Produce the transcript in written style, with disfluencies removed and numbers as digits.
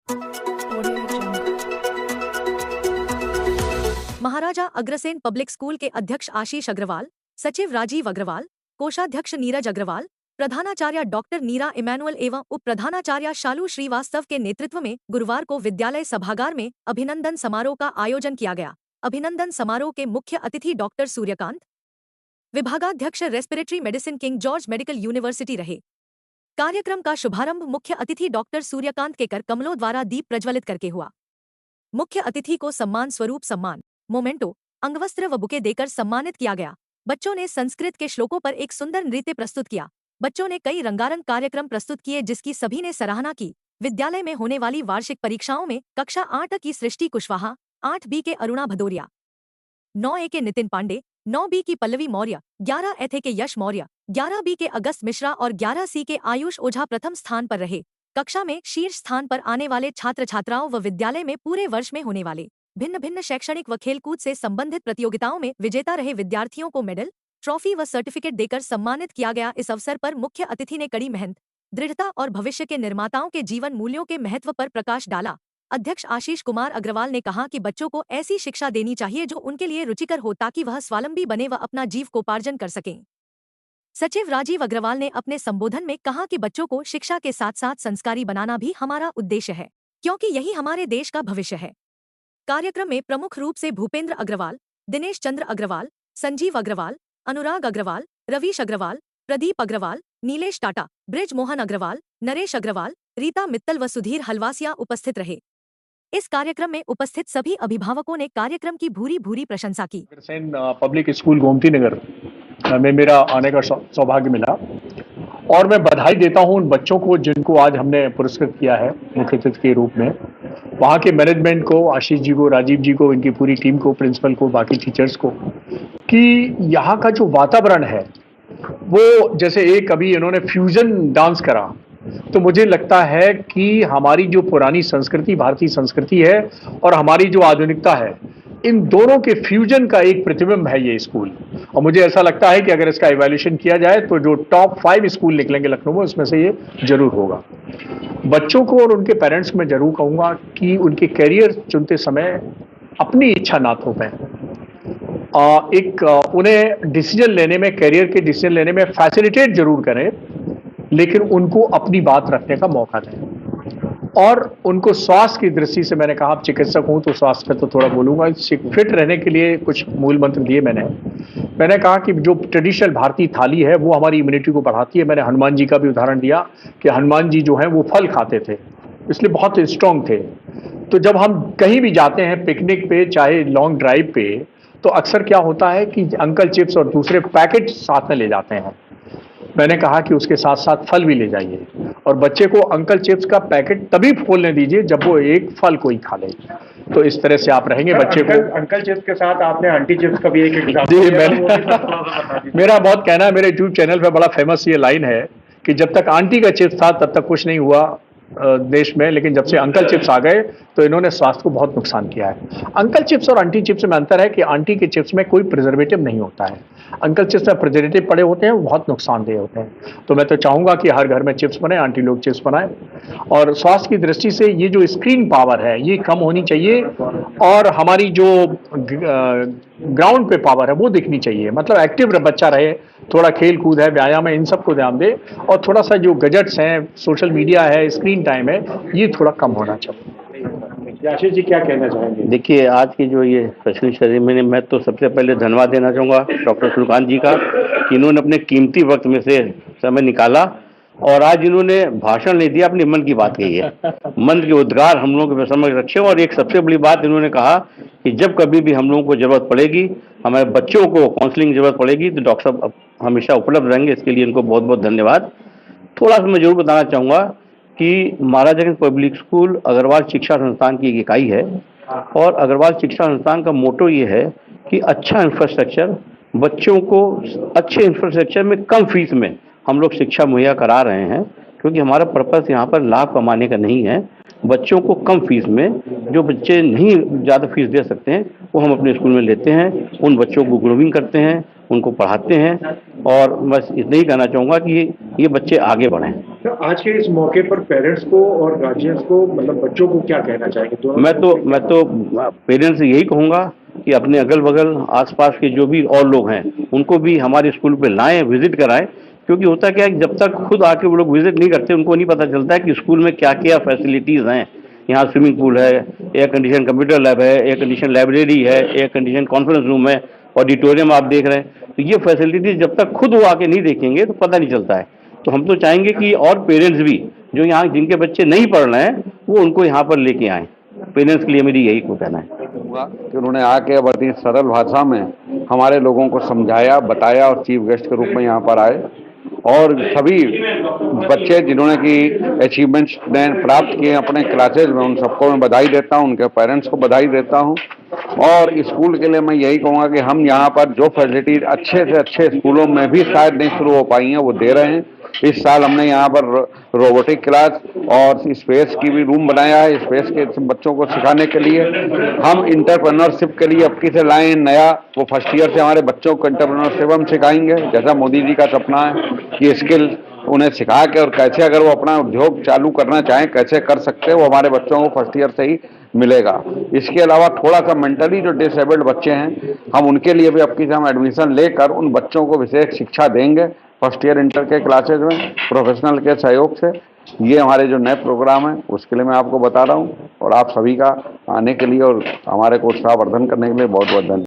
Audio Jungle. Maharaja Agrasen public school के अध्यक्ष आशीष अग्रवाल, सचिव राजीव अग्रवाल, कोषाध्यक्ष नीरज अग्रवाल, प्रधानाचार्य डॉक्टर नीरा इमैनुअल एवं उप प्रधानाचार्य शालू श्रीवास्तव के नेतृत्व में गुरुवार को विद्यालय सभागार में अभिनंदन समारोह का आयोजन किया गया। अभिनंदन समारोह के मुख्य अतिथि डॉक्टर सूर्यकांत, विभागाध्यक्ष respiratory medicine king George medical university रहे। कार्यक्रम का शुभारंभ मुख्य अतिथि डॉक्टर सूर्यकांत के कर कमलों द्वारा दीप प्रज्वलित करके हुआ। मुख्य अतिथि को सम्मान स्वरूप सम्मान, मोमेंटो, अंगवस्त्र व बुके देकर सम्मानित किया गया। बच्चों ने संस्कृत के श्लोकों पर एक सुंदर नृत्य प्रस्तुत किया। बच्चों ने कई रंगारंग कार्यक्रम प्रस्तुत किए जिसकी सभी ने सराहना की। विद्यालय में होने वाली वार्षिक परीक्षाओं में कक्षा 8 की सृष्टि कुशवाहा, 8B के अरुणा भदौरिया, 9A के नितिन पांडे, 9B की पल्लवी मौर्य, 11A के यश मौर्य, 11B के अगस्त मिश्रा और 11C के आयुष ओझा प्रथम स्थान पर रहे। कक्षा में शीर्ष स्थान पर आने वाले छात्र छात्राओं व विद्यालय में पूरे वर्ष में होने वाले भिन्न भिन्न शैक्षणिक व खेलकूद से संबंधित प्रतियोगिताओं में विजेता रहे विद्यार्थियों को मेडल, ट्रॉफी व सर्टिफिकेट देकर सम्मानित किया गया। इस अवसर पर मुख्य अतिथि ने कड़ी मेहनत, दृढ़ता और भविष्य के निर्माताओं के जीवन मूल्यों के महत्व पर प्रकाश डाला। अध्यक्ष आशीष कुमार अग्रवाल ने कहा कि बच्चों को ऐसी शिक्षा देनी चाहिए जो उनके लिए रुचिकर हो ताकि वह स्वावलंबी बने व अपना जीविकोपार्जन कर सकें। सचिव राजीव अग्रवाल ने अपने संबोधन में कहा कि बच्चों को शिक्षा के साथ साथ संस्कारी बनाना भी हमारा उद्देश्य है, क्योंकि यही हमारे देश का भविष्य है। कार्यक्रम में प्रमुख रूप से भूपेंद्र अग्रवाल, दिनेश चंद्र अग्रवाल, संजीव अग्रवाल, अनुराग अग्रवाल, रवीश अग्रवाल, प्रदीप अग्रवाल, नीलेश टाटा, ब्रिज मोहन अग्रवाल, नरेश अग्रवाल, रीता मित्तल व सुधीर हलवासिया उपस्थित रहे। इस कार्यक्रम में उपस्थित सभी अभिभावकों ने कार्यक्रम की भूरी भूरी प्रशंसा की। अग्रसेन पब्लिक स्कूल गोमती नगर में मेरा आने का सौभाग्य मिला और मैं बधाई देता हूं उन बच्चों को जिनको आज हमने पुरस्कृत किया है मुख्य अतिथि के रूप में। वहां के मैनेजमेंट को, आशीष जी को, राजीव जी को, इनकी पूरी टीम को, प्रिंसिपल को, बाकी टीचर्स को, कि यहाँ का जो वातावरण है वो जैसे एक अभी इन्होंने फ्यूजन डांस करा, तो मुझे लगता है कि हमारी जो पुरानी संस्कृति, भारतीय संस्कृति है और हमारी जो आधुनिकता है, इन दोनों के फ्यूजन का एक प्रतिबिंब है ये स्कूल। और मुझे ऐसा लगता है कि अगर इसका इवैल्यूएशन किया जाए तो जो टॉप 5 स्कूल निकलेंगे लखनऊ में, उसमें से ये जरूर होगा। बच्चों को और उनके पेरेंट्स को मैं जरूर कहूँगा कि उनके करियर चुनते समय अपनी इच्छा ना थोपें। उन्हें डिसीजन लेने में, करियर के डिसीजन लेने में फैसिलिटेट जरूर करें, लेकिन उनको अपनी बात रखने का मौका दें। और उनको स्वास्थ्य की दृष्टि से, मैंने कहा आप चिकित्सक हूं तो स्वास्थ्य पे तो थोड़ा बोलूंगा, फिट रहने के लिए कुछ मूल मंत्र दिए मैंने कहा कि जो ट्रेडिशनल भारतीय थाली है वो हमारी इम्यूनिटी को बढ़ाती है। मैंने हनुमान जी का भी उदाहरण दिया कि हनुमान जी जो है वो फल खाते थे, इसलिए बहुत स्ट्रांग थे। तो जब हम कहीं भी जाते हैं पिकनिक पे, चाहे लॉन्ग ड्राइव पे, तो अक्सर क्या होता है कि अंकल चिप्स और दूसरे पैकेट साथ में ले जाते हैं। मैंने कहा कि उसके साथ साथ फल भी ले जाइए और बच्चे को अंकल चिप्स का पैकेट तभी खोलने दीजिए जब वो एक फल कोई खा ले। तो इस तरह से आप रहेंगे बच्चे को। अंकल चिप्स के साथ आपने आंटी चिप्स का भी एक जी, मेरा बहुत कहना है, मेरे यूट्यूब चैनल पे बड़ा फेमस ये लाइन है कि जब तक आंटी का चिप्स था तब तक कुछ नहीं हुआ देश में, लेकिन जब से अंकल चिप्स आ गए तो इन्होंने स्वास्थ्य को बहुत नुकसान किया है। अंकल चिप्स और आंटी चिप्स में अंतर है कि आंटी के चिप्स में कोई प्रिजर्वेटिव नहीं होता है, अंकल चिप्स में प्रिजर्वेटिव पड़े होते हैं, वो बहुत नुकसानदेह होते हैं। तो मैं तो चाहूंगा कि हर घर में चिप्स बनाए, आंटी लोग चिप्स बनाएं। और स्वास्थ्य की दृष्टि से ये जो स्क्रीन पावर है ये कम होनी चाहिए और हमारी जो ग्राउंड पे पावर है वो दिखनी चाहिए। मतलब एक्टिव बच्चा रहे, थोड़ा खेल कूद है, व्यायाम है, इन सबको ध्यान दे और थोड़ा सा जो गैजेट्स हैं, सोशल मीडिया है, स्क्रीन टाइम है, ये थोड़ा कम होना चाहिए। आशीष जी क्या कहना चाहेंगे? देखिए, आज की जो ये फैशन सेरेमनी में मैं तो सबसे पहले धन्यवाद देना चाहूँगा डॉक्टर सूर्यकांत जी का कि इन्होंने अपने कीमती वक्त में से समय निकाला और आज इन्होंने भाषण नहीं दिया, अपने मन की बात कही है। मन के उद्गार हम लोगों के समझ रखे और एक सबसे बड़ी बात इन्होंने कहा कि जब कभी भी हम लोगों को जरूरत पड़ेगी, हमारे बच्चों को काउंसलिंग की जरूरत पड़ेगी तो डॉक्टर साहब हमेशा उपलब्ध रहेंगे। इसके लिए इनको बहुत बहुत धन्यवाद। थोड़ा सा मैं जरूर बताना चाहूँगा कि महाराजा पब्लिक स्कूल अग्रवाल शिक्षा संस्थान की एक इकाई है और अग्रवाल शिक्षा संस्थान का मोटो ये है कि अच्छा इंफ्रास्ट्रक्चर, बच्चों को अच्छे इंफ्रास्ट्रक्चर में कम फीस में हम लोग शिक्षा मुहैया करा रहे हैं, क्योंकि हमारा पर्पस यहाँ पर लाभ कमाने का नहीं है। बच्चों को कम फीस में, जो बच्चे नहीं ज़्यादा फीस दे सकते हैं वो हम अपने स्कूल में लेते हैं, उन बच्चों को ग्रूमिंग करते हैं, उनको पढ़ाते हैं और बस इतना ही कहना चाहूँगा कि ये बच्चे आगे बढ़ें। तो आज के इस मौके पर पेरेंट्स को और गार्जियंस को मतलब बच्चों को क्या कहना चाहेंगे दोनों? मैं तो पेरेंट्स से यही कहूँगा कि अपने अगल बगल आसपास के जो भी और लोग हैं उनको भी हमारे स्कूल पे लाएं, विजिट कराएं, क्योंकि होता क्या है कि जब तक खुद आके वो लोग विजिट नहीं करते उनको नहीं पता चलता है कि स्कूल में क्या क्या फैसिलिटीज़ हैं। यहाँ स्विमिंग पूल है, एयर कंडीशन कंप्यूटर लैब है, एयर कंडीशन लाइब्रेरी है, एयर कंडीशन कॉन्फ्रेंस रूम है, ऑडिटोरियम आप देख रहे हैं। तो ये फैसिलिटीज़ जब तक खुद वो आके नहीं देखेंगे तो पता नहीं चलता है। तो हम तो चाहेंगे कि और पेरेंट्स भी जो यहाँ जिनके बच्चे नहीं पढ़ रहे हैं वो उनको यहाँ पर लेके आएँ। पेरेंट्स के लिए मेरी यही को कहना है कि उन्होंने आके बड़ी सरल भाषा में हमारे लोगों को समझाया, बताया और चीफ गेस्ट के रूप में यहाँ पर आए और सभी बच्चे जिन्होंने की अचीवमेंट्स प्राप्त किए अपने क्लासेज में, उन सबको मैं बधाई देता हूँ, उनके पेरेंट्स को बधाई देता हूँ। और स्कूल के लिए मैं यही कहूँगा कि हम यहाँ पर जो फैसिलिटीज अच्छे से अच्छे स्कूलों में भी शायद नहीं शुरू हो पाई हैं वो दे रहे हैं। इस साल हमने यहाँ पर रोबोटिक क्लास और स्पेस की भी रूम बनाया है, स्पेस के बच्चों को सिखाने के लिए। हम इंटरप्रेन्योरशिप के लिए अब से लाए नया, वो फर्स्ट ईयर से हमारे बच्चों को इंटरप्रेन्योरशिप हम सिखाएंगे, जैसा मोदी जी का सपना है कि स्किल उन्हें सिखा के और कैसे अगर वो अपना उद्योग चालू करना चाहें कैसे कर सकते हैं, वो हमारे बच्चों को फर्स्ट ईयर से ही मिलेगा। इसके अलावा थोड़ा सा मेंटली जो डिसेबल्ड बच्चे हैं हम उनके लिए भी अब से हम एडमिशन लेकर उन बच्चों को विशेष शिक्षा देंगे फर्स्ट ईयर इंटर के क्लासेज में प्रोफेशनल के सहयोग से। ये हमारे जो नए प्रोग्राम है उसके लिए मैं आपको बता रहा हूँ और आप सभी का आने के लिए और हमारे को उत्साहवर्धन करने के लिए बहुत बहुत धन्यवाद।